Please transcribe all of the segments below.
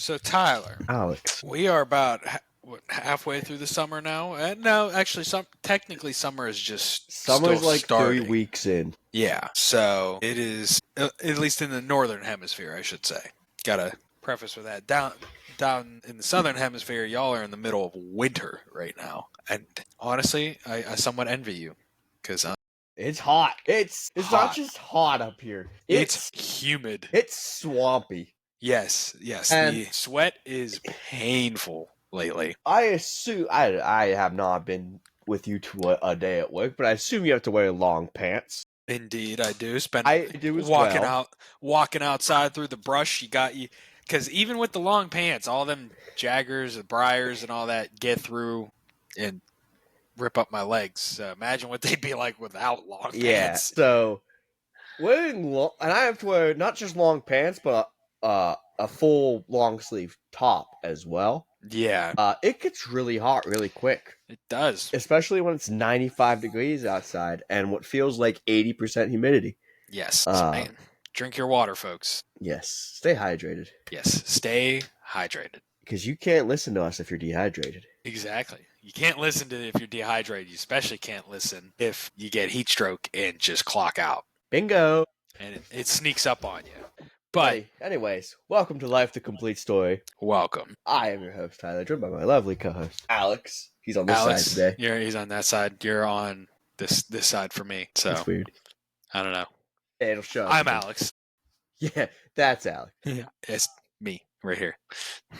So Tyler, Alex. we are about halfway through the summer now. No, actually, technically summer is just Summer's still like starting. 3 weeks in. Yeah, so it is at least in the northern hemisphere, I should say. Gotta preface with that. Down in the southern hemisphere, y'all are in the middle of winter right now, and honestly, I somewhat envy you because It's hot. It's hot. not just hot up here. It's humid. It's swampy. Yes. And The sweat is painful lately. I assume I have not been with you to a day at work, but I assume you have to wear long pants. Indeed, I do. I do as well. Walking outside through the brush. Because even with the long pants, all them jaggers and briars and all that get through and rip up my legs. Imagine what they'd be like without long pants. So wearing long, and I have to wear not just long pants, but a full long sleeve top as well. Yeah, It gets really hot really quick. it does. Especially when it's 95 degrees outside and what feels like 80% humidity. Yes, man. Drink your water, folks. Yes, stay hydrated. Yes, stay hydrated. Because you can't listen to us if you're dehydrated. Exactly. You can't listen to it if you're dehydrated. You especially can't listen if you get heat stroke and just clock out. Bingo! And it sneaks up on you. But anyways, welcome to Life the Complete Story. Welcome. I am your host, Tyler, joined by my lovely co-host, Alex. He's on this side today. He's on that side. You're on this side for me. So that's weird. I don't know. It'll show. I'm Alex. Yeah, that's Alex. Yeah, it's me right here.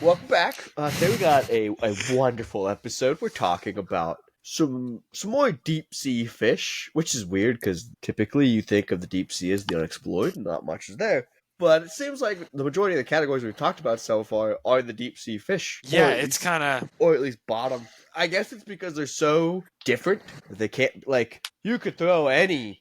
Welcome back. Today we got a wonderful episode. We're talking about some more deep sea fish, which is weird because typically you think of the deep sea as the unexplored, and not much is there. But it seems like the majority of the categories we've talked about so far are the deep sea fish. Yeah, it's kind of... Or at least bottom. I guess it's because they're so different. They can't, like, you could throw any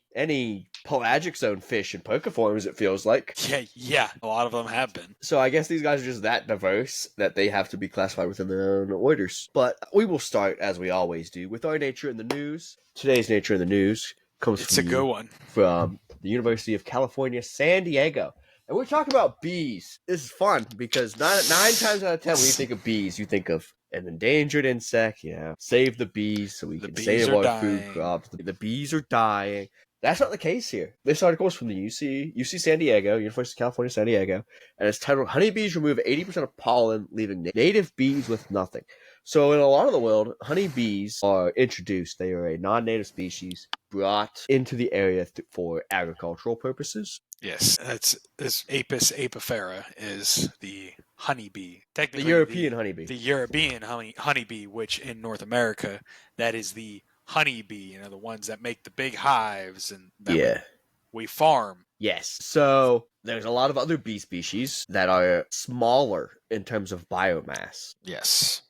pelagic zone fish in pokeforms, it feels like. Yeah, a lot of them have been. So I guess these guys are just that diverse that they have to be classified within their own orders. But we will start, as we always do, with our Nature in the News. Today's Nature in the News comes It's a good one. From the University of California, San Diego. And we're talking about bees. This is fun because nine times out of 10, when you think of bees, you think of an endangered insect, save the bees so we can save our food crops. The bees are dying. That's not the case here. This article is from the UC San Diego, University of California, San Diego, and it's titled, Honeybees Remove 80% of Pollen, Leaving Native Bees with Nothing. So in a lot of the world, honeybees are introduced. They are a non-native species brought into the area for agricultural purposes. Yes, this Apis apifera is the honeybee. Technically, the European honeybee. The European honeybee, which in North America, that is the honeybee, the ones that make the big hives and that we farm. Yes. So there's a lot of other bee species that are smaller in terms of biomass. Yes.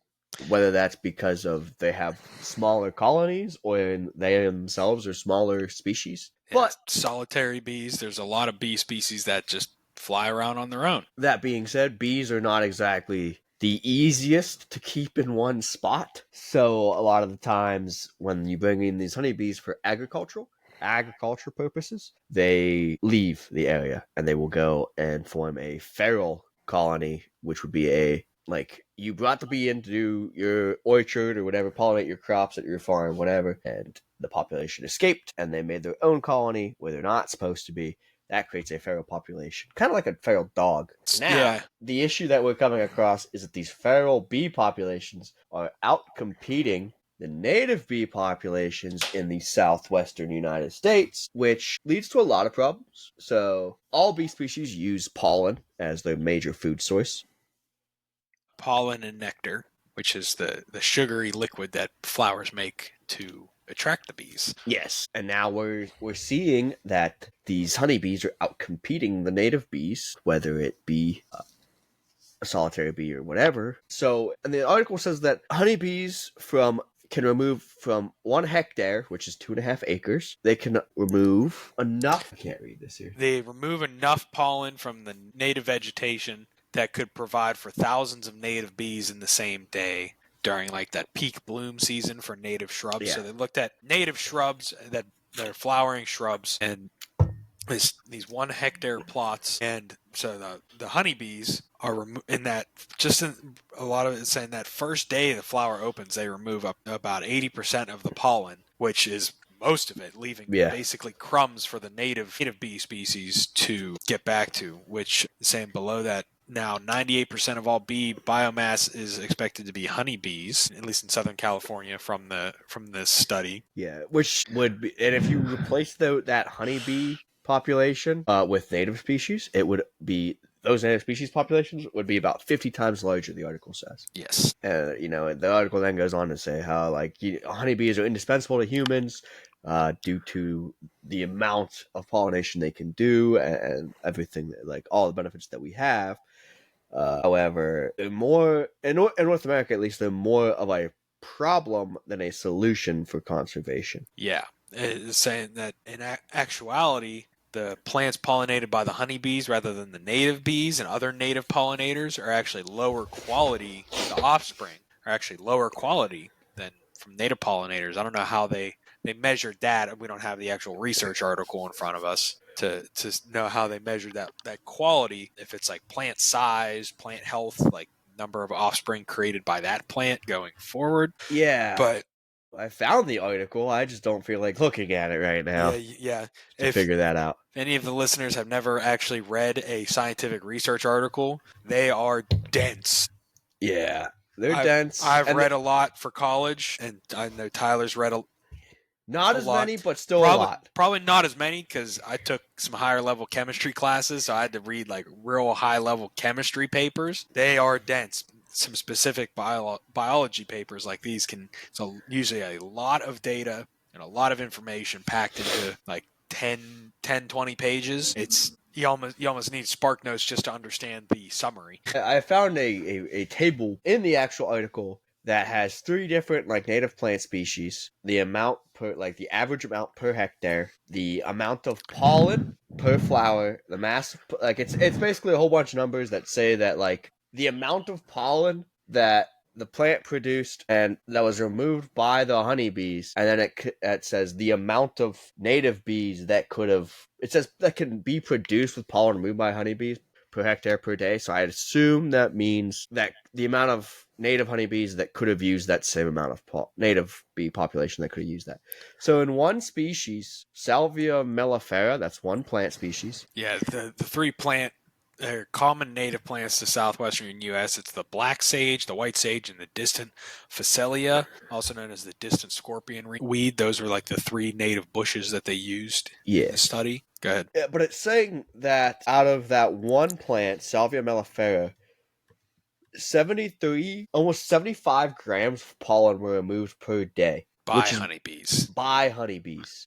Whether that's because of they have smaller colonies or they themselves are smaller species. But solitary bees, there's a lot of bee species that just fly around on their own. That being said, bees are not exactly the easiest to keep in one spot. So a lot of the times when you bring in these honeybees for agriculture purposes, they leave the area and they will go and form a feral colony, which would be you brought the bee in to do your orchard or whatever, pollinate your crops at your farm, whatever, and the population escaped and they made their own colony where they're not supposed to be. That creates a feral population, kind of like a feral dog. Now, the issue that we're coming across is that these feral bee populations are outcompeting the native bee populations in the southwestern United States, which leads to a lot of problems. So all bee species use pollen as their major food source. Pollen and nectar, which is the sugary liquid that flowers make to attract the bees. Yes, and now we're seeing that these honeybees are outcompeting the native bees, whether it be a solitary bee or whatever. So, and the article says that honeybees can remove from 1 hectare, which is 2.5 acres. They can remove enough. I can't read this here. They remove enough pollen from the native vegetation that could provide for thousands of native bees in the same day during that peak bloom season for native shrubs. Yeah. So they looked at native shrubs that are flowering shrubs, and these 1 hectare plots, and so the honeybees are in that. Just in, a lot of it is saying that first day the flower opens, they remove up about 80% of the pollen, which is most of it, leaving basically crumbs for the native bee species to get back to. Which is saying below that. Now, 98% of all bee biomass is expected to be honeybees, at least in Southern California, from this study. Yeah, which would be, and if you replace that honeybee population with native species, it would be those native species populations would be about 50 times larger. The article says. Yes. The article then goes on to say how honeybees are indispensable to humans due to the amount of pollination they can do and everything, like all the benefits that we have. However, more in North America, at least, they're more of a problem than a solution for conservation. Yeah, it's saying that in actuality, the plants pollinated by the honeybees rather than the native bees and other native pollinators are actually lower quality. The offspring are actually lower quality than from native pollinators. I don't know how they measured that. We don't have the actual research article in front of us to know how they measured that quality. If it's like plant size, plant health, like number of offspring created by that plant going forward. Yeah, but I found the article. I just don't feel like looking at it right now. Yeah. To figure that out. If any of the listeners have never actually read a scientific research article, they are dense. Yeah, they're dense. I've read a lot for college, and I know Tyler's read not as many, but still a lot. Probably not as many because I took some higher level chemistry classes, so I had to read like real high level chemistry papers. They are dense. Some specific biology papers like these so usually a lot of data and a lot of information packed into like 10, 20 pages. You almost need Spark Notes just to understand the summary. I found a table in the actual article that has 3 different native plant species, the amount per the average amount per hectare, the amount of pollen per flower, the mass it's basically a whole bunch of numbers that say that the amount of pollen that the plant produced and that was removed by the honeybees, and then it says the amount of native bees that can be produced with pollen removed by honeybees per hectare per day. So I'd assume that means that the amount of native honeybees that could have used that same amount of native bee population that could have used that. So in one species, Salvia mellifera, that's one plant species. Yeah, the 3 plant they're common native plants to southwestern U.S. It's the black sage, the white sage, and the distant phacelia, also known as the distant scorpion weed. Those were like the 3 native bushes that they used in the study. Go ahead. Yeah, but it's saying that out of that one plant, Salvia mellifera, almost 75 grams of pollen were removed per day. By honeybees.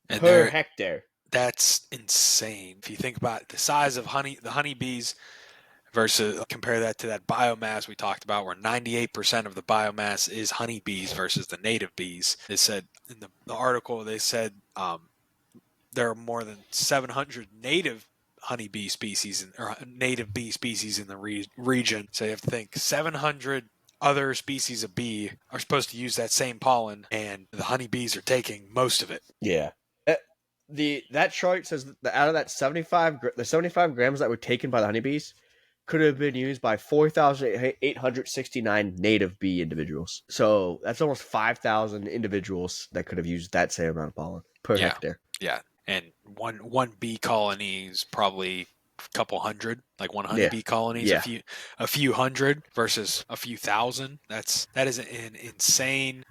And per hectare. That's insane. If you think about the size of the honeybees versus compare that to that biomass we talked about, where 98% of the biomass is honeybees versus the native bees. They said in the article, there are more than 700 native honeybee species or native bee species in the region. So you have to think 700 other species of bee are supposed to use that same pollen, and the honeybees are taking most of it. Yeah. That chart says that out of that 75 grams that were taken by the honeybees could have been used by 4,869 native bee individuals. So that's almost 5,000 individuals that could have used that same amount of pollen per hectare. Yeah, and one bee colony is probably a couple hundred, like 100 bee colonies, a few hundred versus a few thousand. That is an insane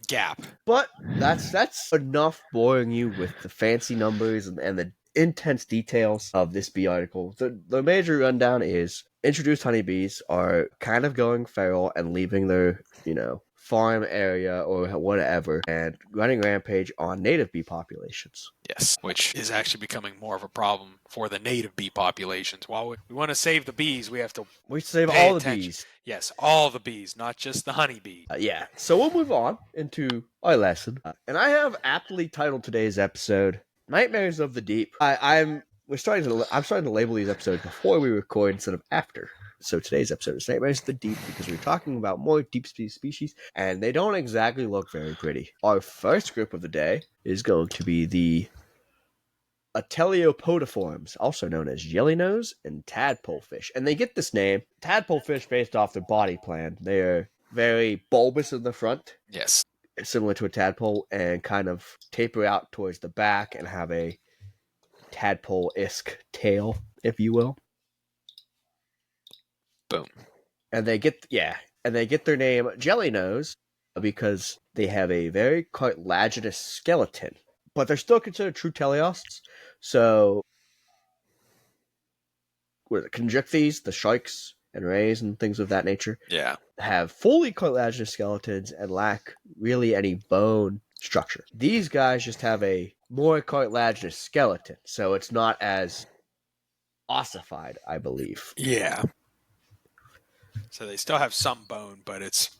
gap. But that's enough boring you with the fancy numbers and the intense details of this bee article. The major rundown is introduced honeybees are kind of going feral and leaving their, farm area or whatever and running rampage on native bee populations. Yes, which is actually becoming more of a problem for the native bee populations. While we want to save the bees, we have to save all the bees. Yes, all the bees, not just the honeybee. So we'll move on into our lesson. And I have aptly titled today's episode, Nightmares of the Deep. I'm starting to label these episodes before we record instead of after. So today's episode is Nightmares of the Deep because we're talking about more deep sea species, and they don't exactly look very pretty. Our first group of the day is going to be the Ateliopotiforms, also known as jellynose and tadpole fish. And they get this name, tadpole fish, based off their body plan. They are very bulbous in the front, Yes. similar to a tadpole, and kind of taper out towards the back and have a tadpole-esque tail, if you will. Boom. And they get their name jellynose because they have a very cartilaginous skeleton, but they're still considered true teleosts. So, conjuncthes, the sharks and rays and things of that nature, Yeah. have fully cartilaginous skeletons and lack really any bone structure. These guys just have a more cartilaginous skeleton, so it's not as ossified, I believe. Yeah. So they still have some bone, but it's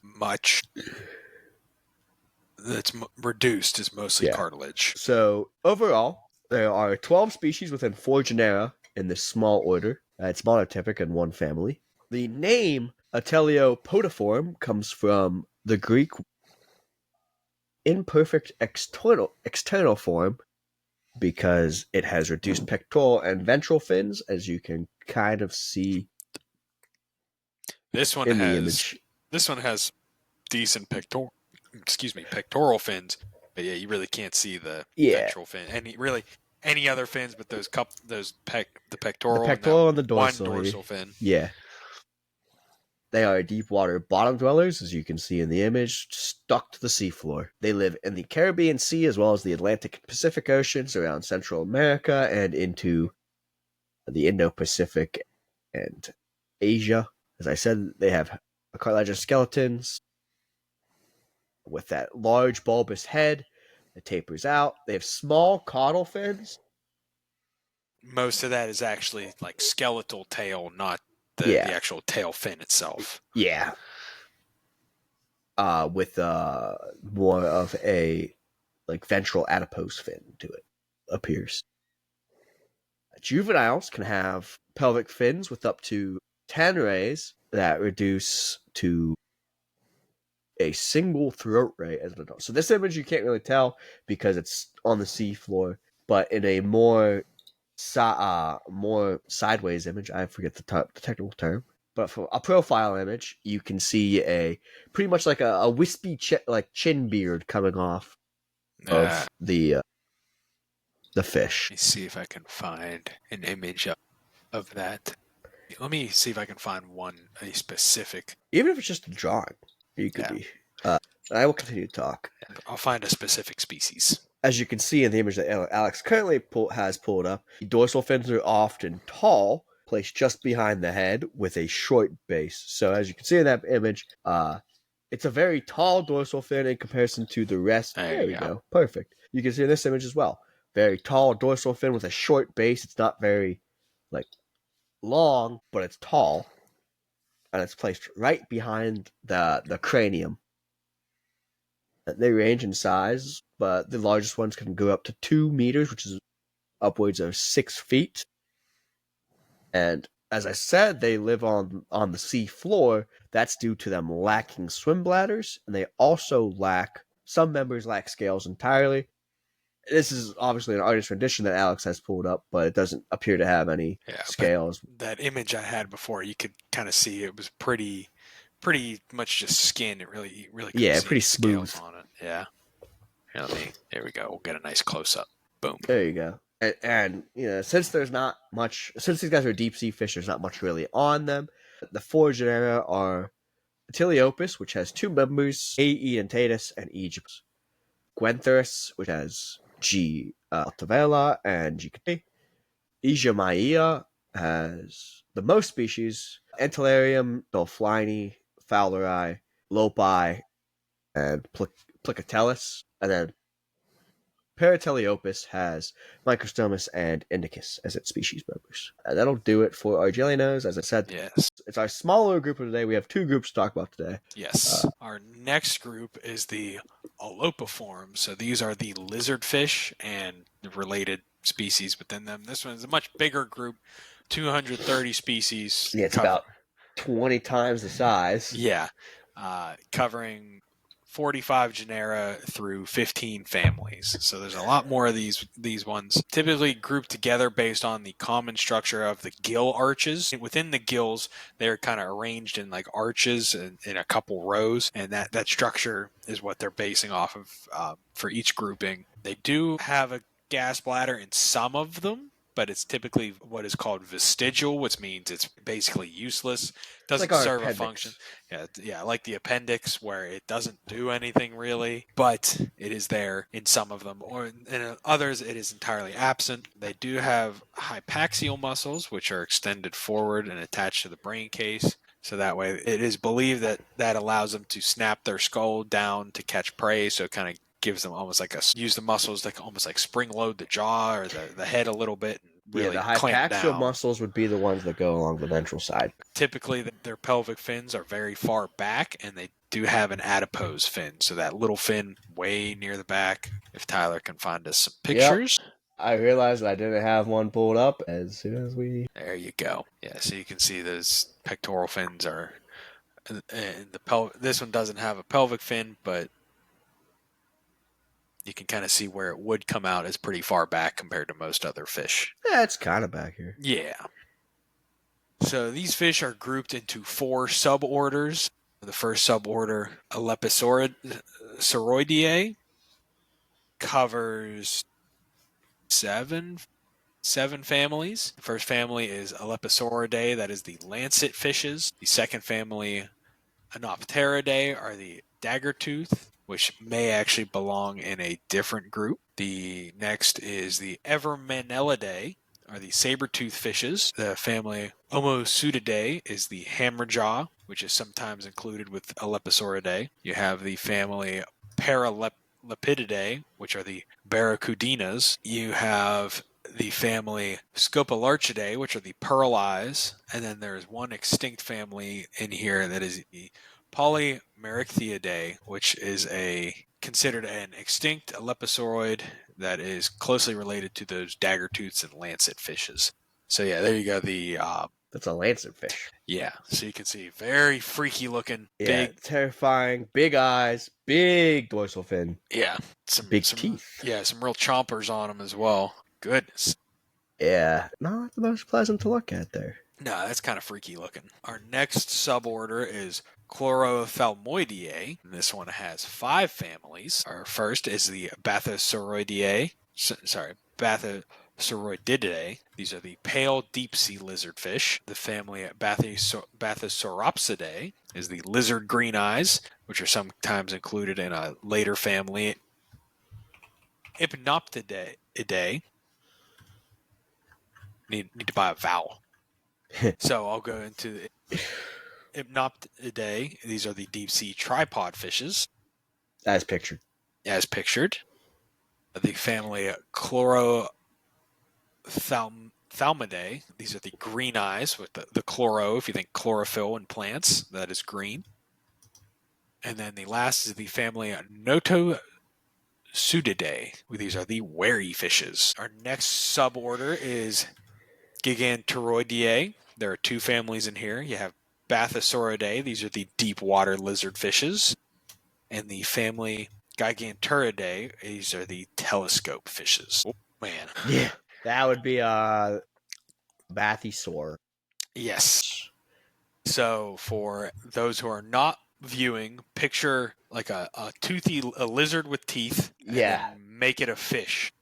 reduced. Is mostly cartilage. So overall, there are 12 species within 4 genera in this small order. It's monotypic in one family. The name Ateliopotiform comes from the Greek imperfect external form because it has reduced pectoral and ventral fins, as you can kind of see This one in the has image. This one has decent pectoral fins, but yeah, you really can't see the ventral fin. Any other fins, but the pectoral, and the dorsal, one dorsal fin. Yeah. They are deep water bottom dwellers, as you can see in the image, stuck to the seafloor. They live in the Caribbean Sea as well as the Atlantic and Pacific Oceans around Central America and into the Indo-Pacific and Asia. As I said, they have cartilaginous skeletons with that large bulbous head that tapers out. They have small caudal fins. Most of that is actually like skeletal tail, not the actual tail fin itself. Yeah. With more of a like ventral adipose fin to it, appears. Juveniles can have pelvic fins with up to 10 rays that reduce to a single throat ray as an adult. So this image you can't really tell because it's on the seafloor, but in a more sideways image, I forget the technical term, but for a profile image, you can see a pretty much like a wispy chin beard coming off of the fish. Let me see if I can find an image of that. Let me see if I can find a specific. Even if it's just a drawing, you could be. I will continue to talk. I'll find a specific species. As you can see in the image that Alex currently has pulled up, the dorsal fins are often tall, placed just behind the head with a short base. So as you can see in that image, it's a very tall dorsal fin in comparison to the rest. There we go. Perfect. You can see in this image as well. Very tall dorsal fin with a short base. It's not very long, but it's tall. And it's placed right behind the cranium. They range in size, but the largest ones can go up to 2 meters, which is upwards of 6 feet. And as I said, they live on the sea floor. That's due to them lacking swim bladders, and they also some members lack scales entirely. This is obviously an artist's rendition that Alex has pulled up, but it doesn't appear to have any scales. That image I had before, you could kind of see it was pretty much just skin. It really pretty smooth on it. Yeah. There we go. We'll get a nice close up. Boom. There you go. And since these guys are deep sea fish, there's not much really on them. The 4 genera are Ateliops, which has 2 members, A. edentatus and E. Guentherus, which has G. altavella and G. Igeomyia has the most species, Entellarium, Dolphini, Fowleri, Lopi, and Plicatellus. And then Parateleopus has Microstomus and Indicus as its species members. And that'll do it for our jellynose. As I said, it's our smaller group of today. We have 2 groups to talk about today. Yes. Our next group is the Alopiforms. So these are the lizardfish and the related species within them. This one is a much bigger group, 230 species. Yeah, it's about 20 times the size. Yeah. Covering 45 genera through 15 families. So there's a lot more of these ones, typically grouped together based on the common structure of the gill arches. Within the gills, they're kind of arranged in like arches in a couple rows, and that structure is what they're basing off of for each grouping. They do have a gas bladder in some of them, but it's typically what is called vestigial, which means it's basically useless, doesn't like our serve a appendix. function. Yeah, like the appendix, where it doesn't do anything really, but it is there in some of them, or in others it is entirely absent. They do have hypaxial muscles, which are extended forward and attached to the brain case. So that way, it is believed that allows them to snap their skull down to catch prey. So it kind of gives them almost like use the muscles like almost like spring load the jaw or the head a little bit and really the clamp hypaxial down. muscles would be the ones that go along the ventral side. Typically, their pelvic fins are very far back, and they do have an adipose fin, so that little fin way near the back. If Tyler can find us some pictures. Yep. I realized I didn't have one pulled up as soon as we... There you go. Yeah, so you can see those pectoral fins are... And this one doesn't have a pelvic fin, but you can kind of see where it would come out as pretty far back compared to most other fish. Yeah, it's kind of back here. Yeah. So these fish are grouped into 4 suborders. The first suborder, Alepisauroideae, covers seven families. The first family is Alepisauridae, that is the lancet fishes. The second family, Anopteridae, are the daggertooth, which may actually belong in a different group. The next is the Evermanellidae, are the saber-tooth fishes. The family Omosuidae is the hammerjaw, which is sometimes included with Alepisauridae. You have the family Paralepididae, which are the barracudinas. You have the family Scopolarchidae, which are the pearl eyes. And then there's one extinct family in here that is the Polymerichthiidae, which is considered an extinct alepisauroid that is closely related to those daggertooths and lancet fishes. So yeah, there you go. That's a lancet fish. Yeah, so you can see very freaky looking, big, terrifying, big eyes, big dorsal fin. Yeah, some big teeth. Yeah, some real chompers on them as well. Goodness. Yeah, not the most pleasant to look at there. No, that's kind of freaky looking. Our next suborder is Chlorophthalmoideae. This one has 5 families. Our first is the Bathosauroideae. Bathosauroididae. These are the pale deep sea lizardfish. The family Bathosauropsidae is the lizard green eyes, which are sometimes included in a later family. Hypnoptidae. Need to buy a vowel. So I'll go into the Hypnoptidae. These are the deep sea tripod fishes. As pictured. As pictured. The family Chlorophthalmidae. These are the green eyes with the chloro. If you think chlorophyll in plants, that is green. And then the last is the family Notosuididae. These are the wary fishes. Our next suborder is Gigantoideae. There are 2 families in here. You have Bathosauridae. These are the deep water lizard fishes. And the family Giganturidae. These are the telescope fishes. Oh, man. Yeah. That would be a Bathysaur. Yes. So for those who are not viewing, picture like a lizard with teeth. And then make it a fish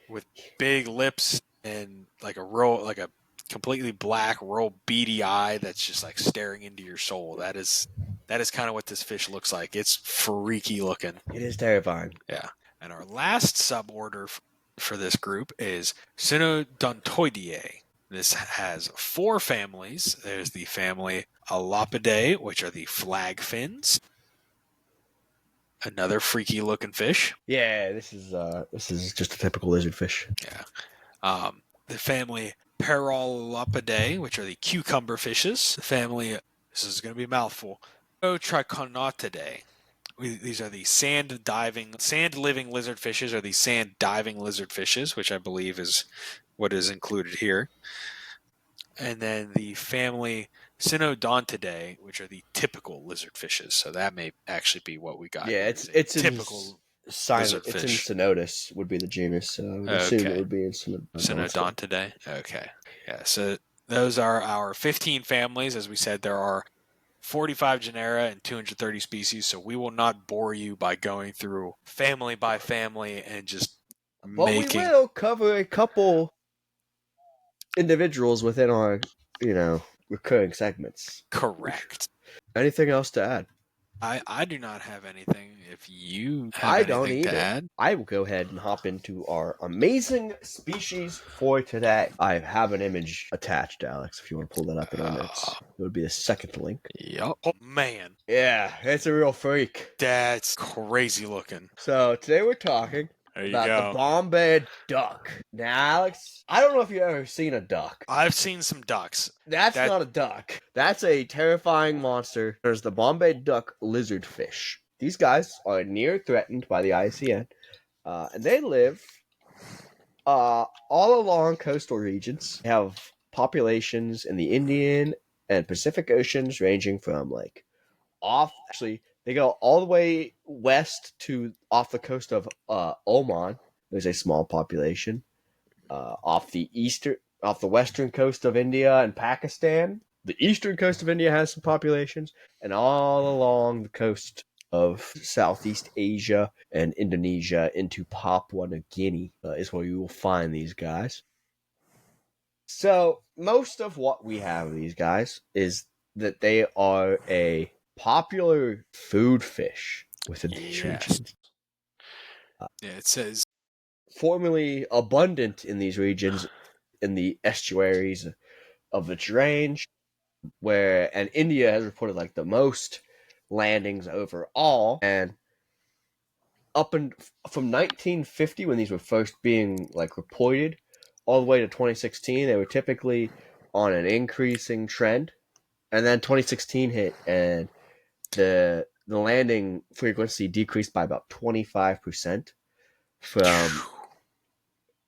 with big lips and like a completely black, real beady eye that's just like staring into your soul. That is kind of what this fish looks like. It's freaky looking. It is terrifying. Yeah. And our last suborder for this group is Cynodontoideae. This has 4 families. There's the family Alopidae, which are the flag fins. Another freaky looking fish. Yeah, this is just a typical lizard fish. Yeah. The family Paralopidae, which are the cucumber fishes. The family, this is going to be a mouthful, Trichonatidae. These are the sand-living lizard fishes, or the sand-diving lizard fishes, which I believe is what is included here. And then the family Cynodontidae, which are the typical lizard fishes. So that may actually be what we got. Yeah, Here, it's is a it's in typical lizard it's in fish. Cynodus would be the genus, so I would assume it Okay. would be in Cynodontidae. Cynodontidae. Okay. Yeah. So those are our 15 families. As we said, there are 45 genera and 230 species. So we will not bore you by going through family by family and just But we making will cover a couple individuals within our, recurring segments. correct. Anything else to add? I do not have anything. If you have I don't anything to either. add, I will go ahead and hop into our amazing species for today. I have an image attached, Alex, if you want to pull that up in our notes. It would be the second link. yup. Oh, man, Yeah, it's a real freak. that's crazy looking. So today we're talking There you about the go. Bombay Duck. Now, Alex, I don't know if you've ever seen a duck. I've seen some ducks. That's That- not a duck. That's a terrifying monster. There's the Bombay Duck lizardfish. These guys are near threatened by the ICN, and they live all along coastal regions. They have populations in the Indian and Pacific Oceans, ranging from they go all the way west to off the coast of Oman. There's a small population off the western coast of India and Pakistan. The eastern coast of India has some populations, and all along the coast of Southeast Asia and Indonesia into Papua New Guinea is where you will find these guys. So most of what we have of these guys is that they are a popular food fish within these Yes. regions. Yeah, it says Formerly abundant in these regions in the estuaries of the Range, and India has reported like the most landings overall, and from 1950 when these were first being like reported, all the way to 2016, they were typically on an increasing trend, and then 2016 hit, and the landing frequency decreased by about 25% from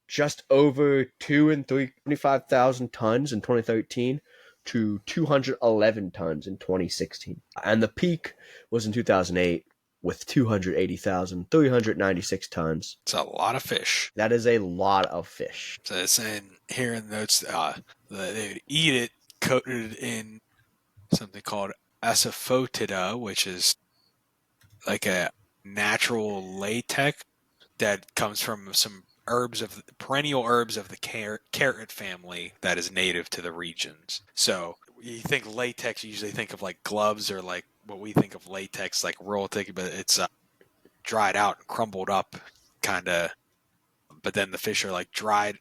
just over 25,000 tons in 2013 to 211 tons in 2016. And the peak was in 2008 with 280,396 tons. it's a lot of fish. That is a lot of fish. So it's saying here in the notes that they would eat it coated in something called asafoetida, which is like a natural latex that comes from some perennial herbs of the carrot family that is native to the regions. So you think latex, you usually think of like gloves or like what we think of latex, like roll thick, but it's dried out and crumbled up, kind of. But then the fish are like dried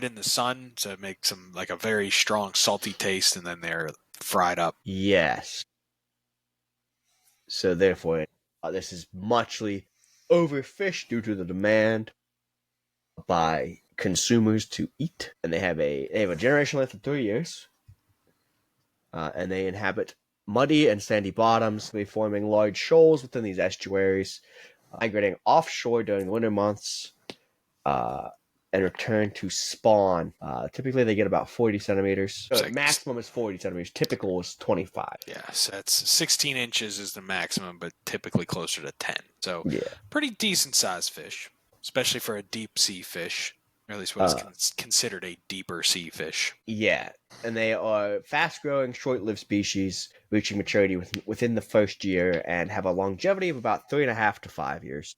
in the sun, so it makes them like a very strong salty taste, and then they're fried up. Yes. So therefore, this is muchly overfished due to the demand by consumers to eat, and they have a generation length of 3 years, and they inhabit muddy and sandy bottoms, forming large shoals within these estuaries, migrating offshore during the winter months, and return to spawn. Typically, they get about 40 centimeters. Maximum is 40 centimeters. Typical is 25. Yeah, so that's 16 inches is the maximum, but typically closer to 10. So Yeah. pretty decent sized fish, especially for a deep sea fish, or at least what is considered a deeper sea fish. Yeah, and they are fast-growing, short-lived species, reaching maturity within the first year and have a longevity of about 3.5 to 5 years.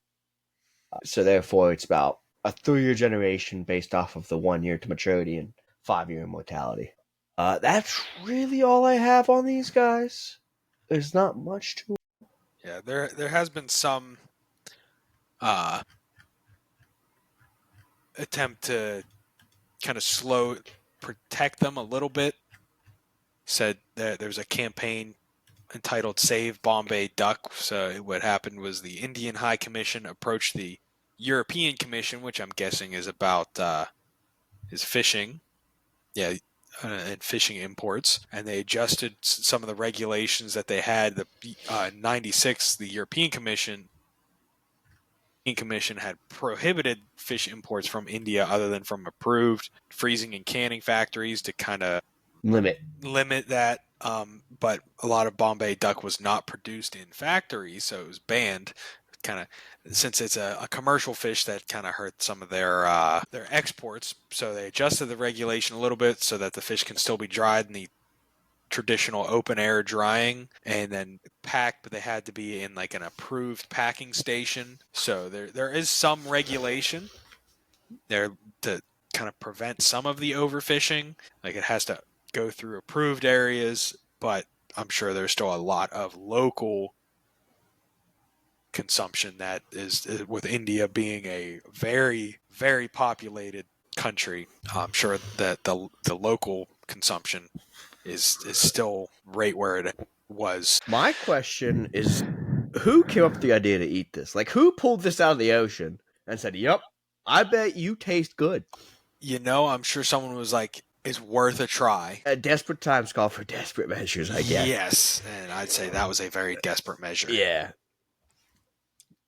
So therefore, it's about a 3-year generation based off of the 1 year to maturity and 5-year mortality. That's really all I have on these guys. There's not much to. Yeah, there has been some attempt to kind of protect them a little bit. Said that there's a campaign entitled Save Bombay Duck. So what happened was the Indian High Commission approached the European Commission, which I'm guessing is about is fishing. Yeah, and fishing imports, and they adjusted some of the regulations that they had. The 96, the European Commission had prohibited fish imports from India other than from approved freezing and canning factories to kind of Limit that But a lot of Bombay Duck was not produced in factories, so it was banned. Kind of since it's a commercial fish, that kind of hurt some of their exports. So they adjusted the regulation a little bit so that the fish can still be dried in the traditional open air drying and then packed, but they had to be in like an approved packing station. So there is some regulation there to kind of prevent some of the overfishing. Like it has to go through approved areas, but I'm sure there's still a lot of local consumption that is with India being a very, very populated country. I'm sure that the local consumption is still right where it was. My question is, who came up with the idea to eat this? Like, who pulled this out of the ocean and said, "Yep, I bet you taste good." I'm sure someone was like, "It's worth a try." Desperate times call for desperate measures, I guess. Yes, and I'd say that was a very desperate measure. Yeah.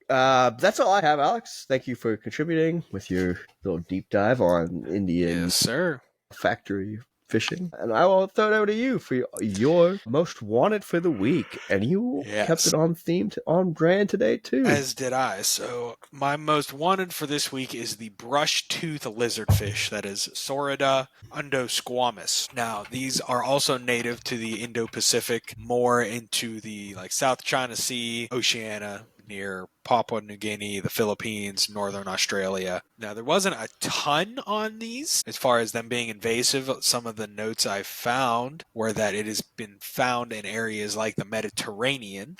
That's all I have, Alex. Thank you for contributing with your little deep dive on Indian Yes, sir. factory fishing. And I will throw it over to you for your most wanted for the week. And you kept it on theme, on brand today, too. As did I. So my most wanted for this week is the brush-tooth lizardfish, that is Saurida undosquamus. Now, these are also native to the Indo-Pacific, more into the like South China Sea, Oceania, near Papua New Guinea, the Philippines, northern Australia. Now, there wasn't a ton on these as far as them being invasive. Some of the notes I found were that it has been found in areas like the Mediterranean,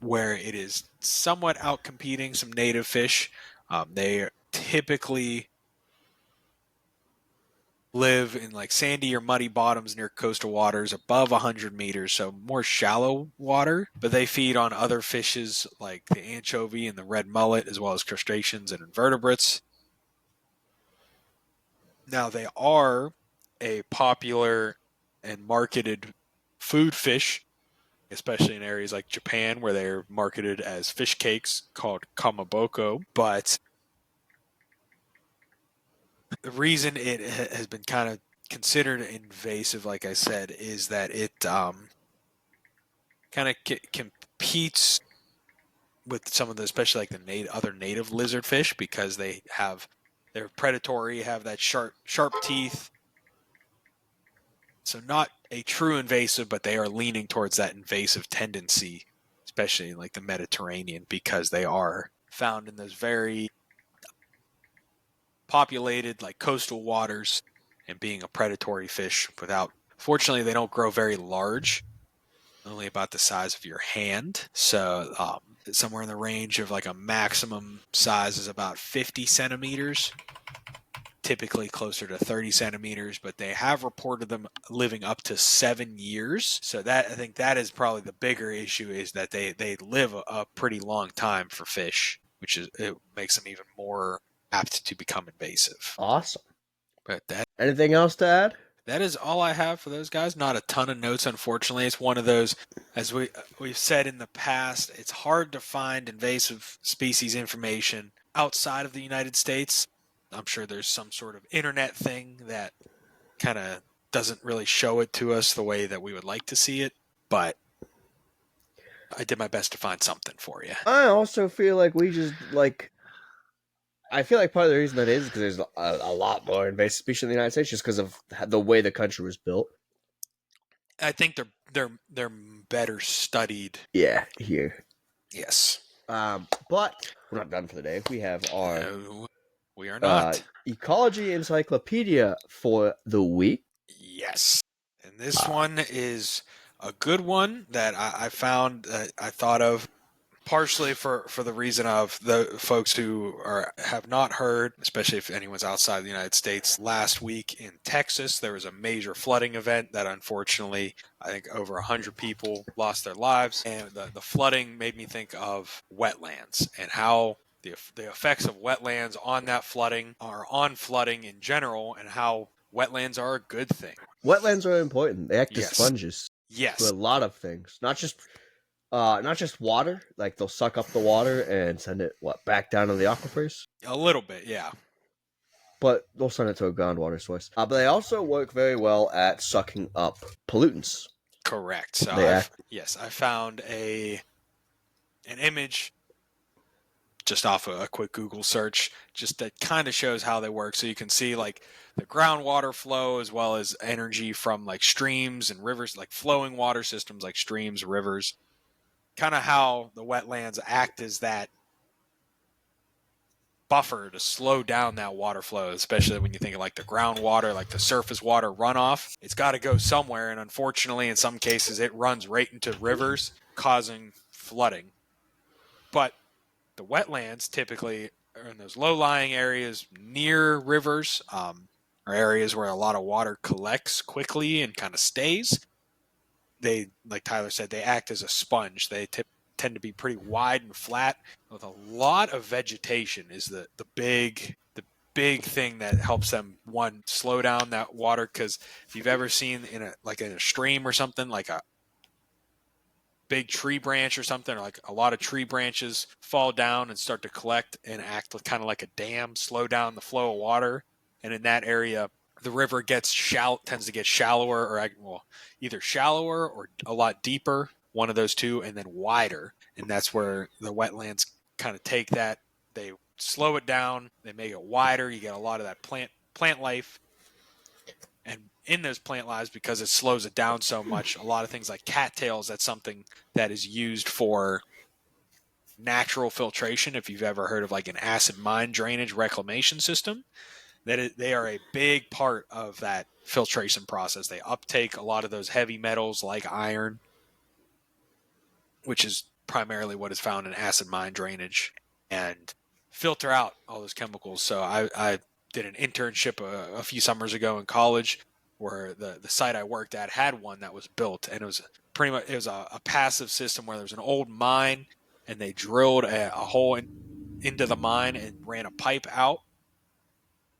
where it is somewhat outcompeting some native fish. They typically live in like sandy or muddy bottoms near coastal waters above 100 meters, so more shallow water, but they feed on other fishes like the anchovy and the red mullet, as well as crustaceans and invertebrates. Now, they are a popular and marketed food fish, especially in areas like Japan, where they're marketed as fish cakes called kamaboko. But the reason it has been kind of considered invasive, like I said, is that it kind of competes with some of the, especially like the other native lizardfish, because they're predatory, have that sharp teeth. So not a true invasive, but they are leaning towards that invasive tendency, especially in like the Mediterranean, because they are found in those very populated like coastal waters, and being a predatory fish fortunately they don't grow very large, only about the size of your hand. So somewhere in the range of like a maximum size is about 50 centimeters, typically closer to 30 centimeters, but they have reported them living up to 7 years. So that, I think that is probably the bigger issue, is that they live a pretty long time for fish, it makes them even more apt to become invasive. Awesome. But anything else to add? That is all I have for those guys. Not a ton of notes, unfortunately. It's one of those, as we've said in the past, it's hard to find invasive species information outside of the United States. I'm sure there's some sort of internet thing that kind of doesn't really show it to us the way that we would like to see it, but I did my best to find something for you. I also feel like I feel like part of the reason that is because there's a lot more invasive species in the United States, just because of the way the country was built. I think they're better studied. Yeah, here. Yes. But we're not done for the day. We have our No, we are not. ecology encyclopedia for the week. Yes. And this one is a good one that I found, I thought of partially for the reason of the folks who have not heard, especially if anyone's outside the United States. Last week in Texas, there was a major flooding event that unfortunately, I think over 100 people lost their lives. And the flooding made me think of wetlands and how the effects of wetlands on that flooding are on flooding in general, and how wetlands are a good thing. Wetlands are important. They act as Yes. sponges Yes. to a lot of things. Not just water. Like they'll suck up the water and send it back down to the aquifers. A little bit, yeah. but they'll send it to a groundwater source. But they also work very well at sucking up pollutants. Correct. So They act. I found an image just off a quick Google search, just that kind of shows how they work. So you can see like the groundwater flow as well as energy from like streams and rivers, like flowing water systems like streams, rivers, kind of how the wetlands act as that buffer to slow down that water flow, especially when you think of like the groundwater, like the surface water runoff. It's got to go somewhere, and unfortunately, in some cases, it runs right into rivers, causing flooding. But the wetlands typically are in those low-lying areas near rivers, or areas where a lot of water collects quickly and kind of stays. They, like Tyler said, they act as a sponge. They tend to be pretty wide and flat with a lot of vegetation. Is the big thing that helps them, one, slow down that water. Because if you've ever seen in a stream or something, like a big tree branch or something, or like a lot of tree branches fall down and start to collect and act kind of like a dam, slow down the flow of water. And in that area, the river tends to get shallower, or either shallower or a lot deeper, one of those two, and then wider. And that's where the wetlands kind of take that. They slow it down, they make it wider. You get a lot of that plant life. And in those plant lives, because it slows it down so much, a lot of things like cattails, that's something that is used for natural filtration. If you've ever heard of like an acid mine drainage reclamation system, they are a big part of that filtration process. They uptake a lot of those heavy metals like iron, which is primarily what is found in acid mine drainage, and filter out all those chemicals. So I did an internship a few summers ago in college, where the site I worked at had one that was built, and it was a passive system where there was an old mine, and they drilled a hole into the mine and ran a pipe out.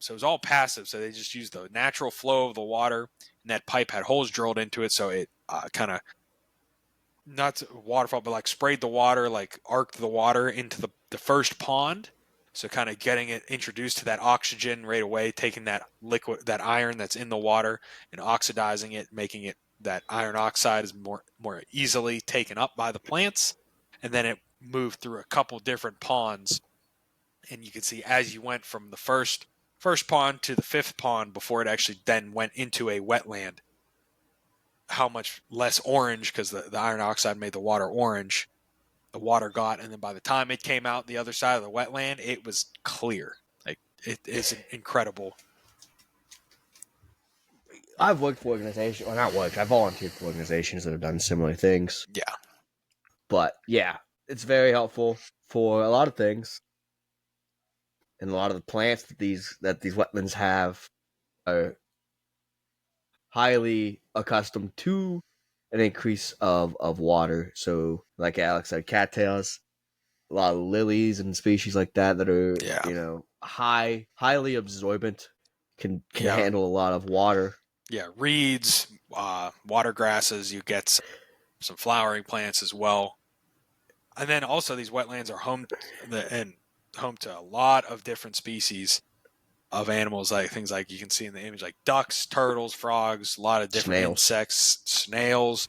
So it was all passive. So they just used the natural flow of the water, and that pipe had holes drilled into it, so it kind of, not waterfall, but like sprayed the water, like arced the water into the first pond. So kind of getting it introduced to that oxygen right away, taking that liquid, that iron that's in the water, and oxidizing it, making it that iron oxide is more easily taken up by the plants. And then it moved through a couple different ponds. And you can see as you went from the first pond to the fifth pond before it actually then went into a wetland, how much less orange, because the iron oxide made the water orange, the water got. And then by the time it came out the other side of the wetland, it was clear. Like, it is incredible. I've worked for organizations, well, not worked, I volunteered for organizations that have done similar things. Yeah. But yeah, it's very helpful for a lot of things. And a lot of the plants that these wetlands have are highly accustomed to an increase of water. So, like Alex said, cattails, a lot of lilies and species like that are highly absorbent, can handle a lot of water. Yeah, reeds, water grasses. You get some flowering plants as well. And then also these wetlands are home to a lot of different species of animals, like things like you can see in the image, like ducks, turtles, frogs, a lot of different insects, snails.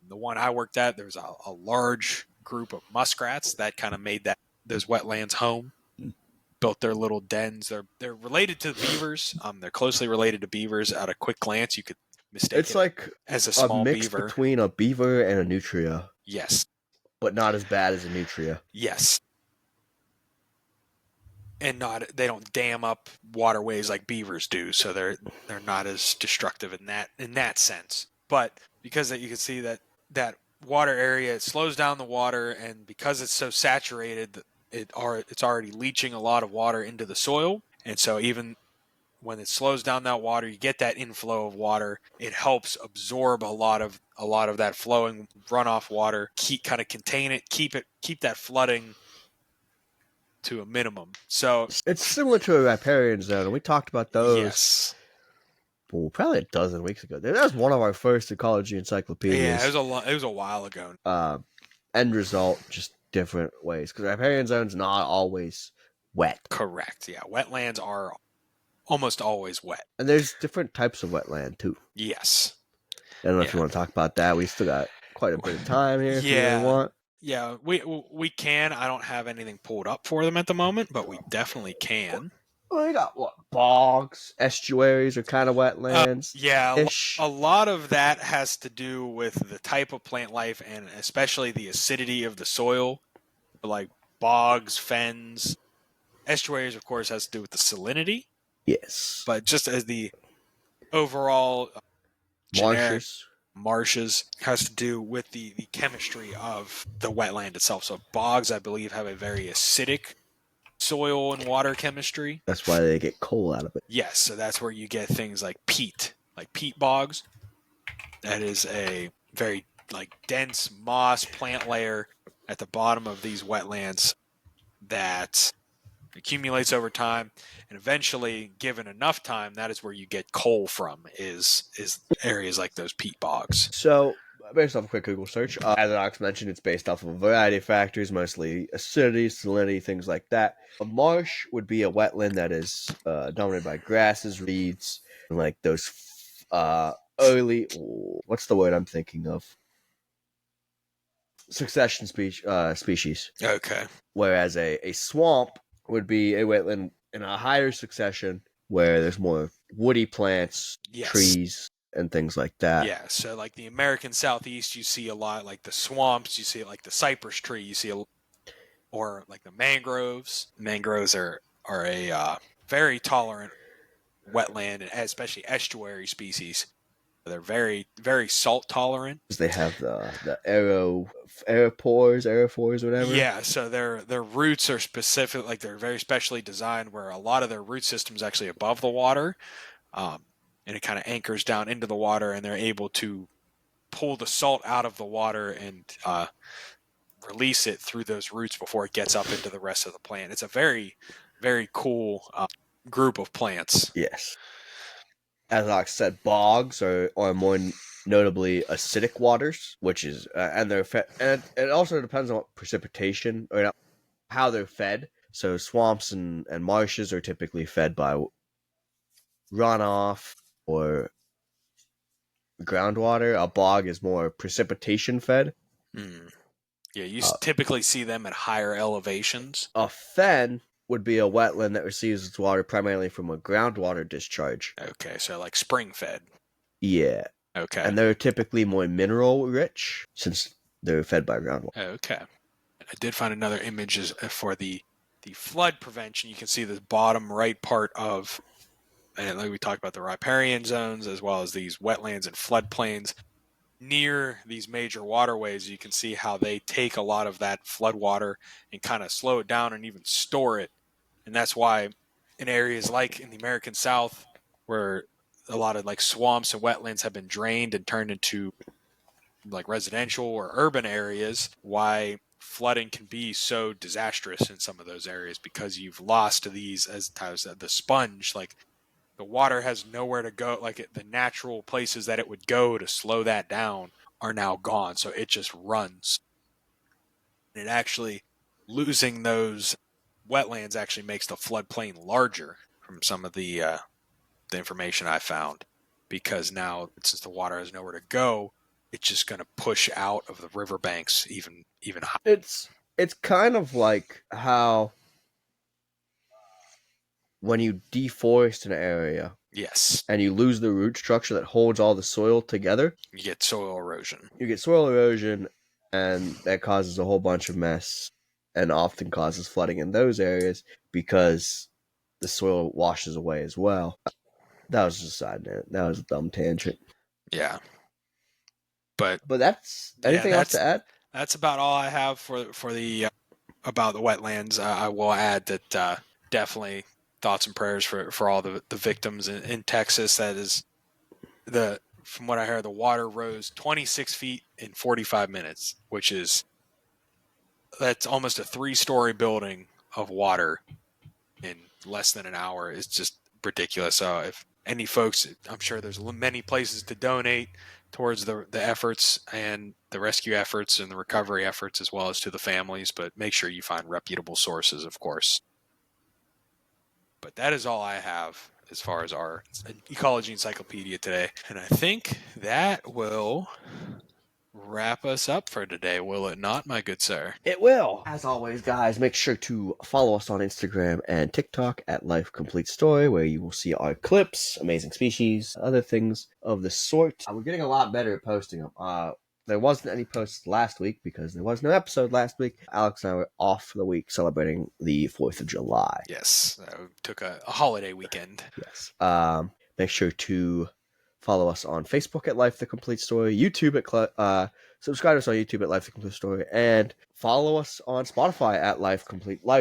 The one I worked at, there was a large group of muskrats that kind of made those wetlands home, built their little dens. They're related to beavers. They're closely related to beavers. At a quick glance, you could mistake It's it like as a small mix beaver. between a beaver and a nutria. Yes. But not as bad as a nutria. Yes. And they don't dam up waterways like beavers do, so they're not as destructive in that sense. But because you can see that water area, it slows down the water, and because it's so saturated, it's already leaching a lot of water into the soil, and so even when it slows down that water, you get that inflow of water. It helps absorb a lot of that flowing runoff water, contain it, keep that flooding to a minimum. So it's similar to a riparian zone, and we talked about those. Yes. Probably a dozen weeks ago. That was one of our first ecology encyclopedias. Yeah, it was a while ago. End result, just different ways, because riparian zone's not always wet. Correct. Yeah, wetlands are almost always wet. And there's different types of wetland too. Yes. I don't know if you Yeah. want to talk about that. We still got quite a bit of time here if you really Yeah. want. Yeah, we can. I don't have anything pulled up for them at the moment, but we definitely can. Well, you got what? Bogs, estuaries are kind of wetlands. Yeah, Ish. a lot of that has to do with the type of plant life and especially the acidity of the soil, like bogs, fens. Estuaries, of course, has to do with the salinity, Yes. but just as the overall generic Marshes. marshes has to do with the chemistry of the wetland itself. So bogs, I believe, have a very acidic soil and water chemistry. That's why they get coal out of it. Yes, so that's where you get things like peat bogs. That is a very dense moss plant layer at the bottom of these wetlands that accumulates over time, and eventually, given enough time, that is where you get coal from. Is areas like those peat bogs. So, based off a quick Google search, as Alex mentioned, it's based off of a variety of factors, mostly acidity, salinity, things like that. A marsh would be a wetland that is dominated by grasses, reeds, and like those early. What's the word I'm thinking of? Succession species. Okay. Whereas a swamp would be a wetland in a higher succession where there's more woody plants, Yes. trees, and things like that. Yeah, so like the American Southeast, you see a lot like the swamps, you see like the cypress tree, you see or like the mangroves. Mangroves are a very tolerant wetland, and especially estuary species. They're very, very salt tolerant. They have the aerophores, whatever. Yeah, so their roots are specific, like they're very specially designed where a lot of their root system is actually above the water, and it kind of anchors down into the water, and they're able to pull the salt out of the water and release it through those roots before it gets up into the rest of the plant. It's a very, very cool group of plants. Yes. As I said, bogs are more notably acidic waters, which is and they're and it also depends on what precipitation or how they're fed. So swamps and marshes are typically fed by runoff or groundwater. A bog is more precipitation fed. Yeah, you typically see them at higher elevations. A fen would be a wetland that receives its water primarily from a groundwater discharge. Okay, so like spring fed. Yeah. Okay. And they're typically more mineral rich since they're fed by groundwater. Okay. I did find another image for the flood prevention. You can see the bottom right part of, and like we talked about the riparian zones as well as these wetlands and floodplains near these major waterways. You can see how they take a lot of that flood water and kind of slow it down and even store it. And that's why in areas like in the American South, where a lot of like swamps and wetlands have been drained and turned into like residential or urban areas, why flooding can be so disastrous in some of those areas, because you've lost these, as Tyler said, the sponge. Like the water has nowhere to go. Like the natural places that it would go to slow that down are now gone. So it just runs. And it actually, losing those wetlands actually makes the floodplain larger from some of the information I found, because now since the water has nowhere to go, it's just going to push out of the riverbanks even higher. It's kind of like how when you deforest an area, yes, and you lose the root structure that holds all the soil together, you get soil erosion. You get soil erosion, and that causes a whole bunch of mess, and often causes flooding in those areas because the soil washes away as well. That was just a side note. That was a dumb tangent. Yeah, but that's anything else to add? That's about all I have for the about the wetlands. I will add that definitely thoughts and prayers for all the victims in Texas. That is from what I heard, the water rose 26 feet in 45 minutes, that's almost a 3-story building of water in less than an hour. Is just ridiculous. So if any folks, I'm sure there's many places to donate towards the efforts and the rescue efforts and the recovery efforts, as well as to the families, but make sure you find reputable sources, of course. But that is all I have as far as our ecology encyclopedia today. And I think that will wrap us up for today, will it not, my good sir? It will. As always, guys, make sure to follow us on Instagram and TikTok at Life Complete Story, where you will see our clips, amazing species, other things of the sort. We're getting a lot better at posting them. There wasn't any posts last week because there was no episode last week. Alex and I were off for the week celebrating the 4th of July. Yes, took a holiday weekend. Yes. Make sure to follow us on Facebook at Life the Complete Story, YouTube at subscribe to us on YouTube at Life the Complete Story, and follow us on Spotify at Life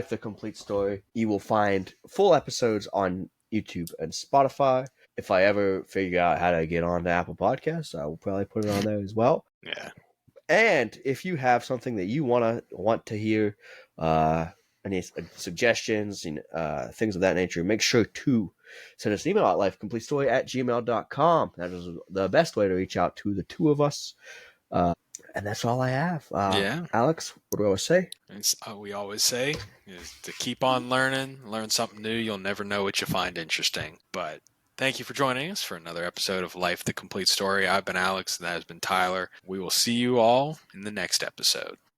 the Complete Story. You will find full episodes on YouTube and Spotify. If I ever figure out how to get on to Apple Podcasts, I will probably put it on there as well. Yeah. And if you have something that you want to hear, any suggestions and things of that nature, make sure to send us an email at lifecompletestory@gmail.com. That is the best way to reach out to the two of us. And that's all I have. Yeah. Alex, what do I always say? We always say is to keep on learning, learn something new. You'll never know what you find interesting. But thank you for joining us for another episode of Life the Complete Story. I've been Alex, and that has been Tyler. We will see you all in the next episode.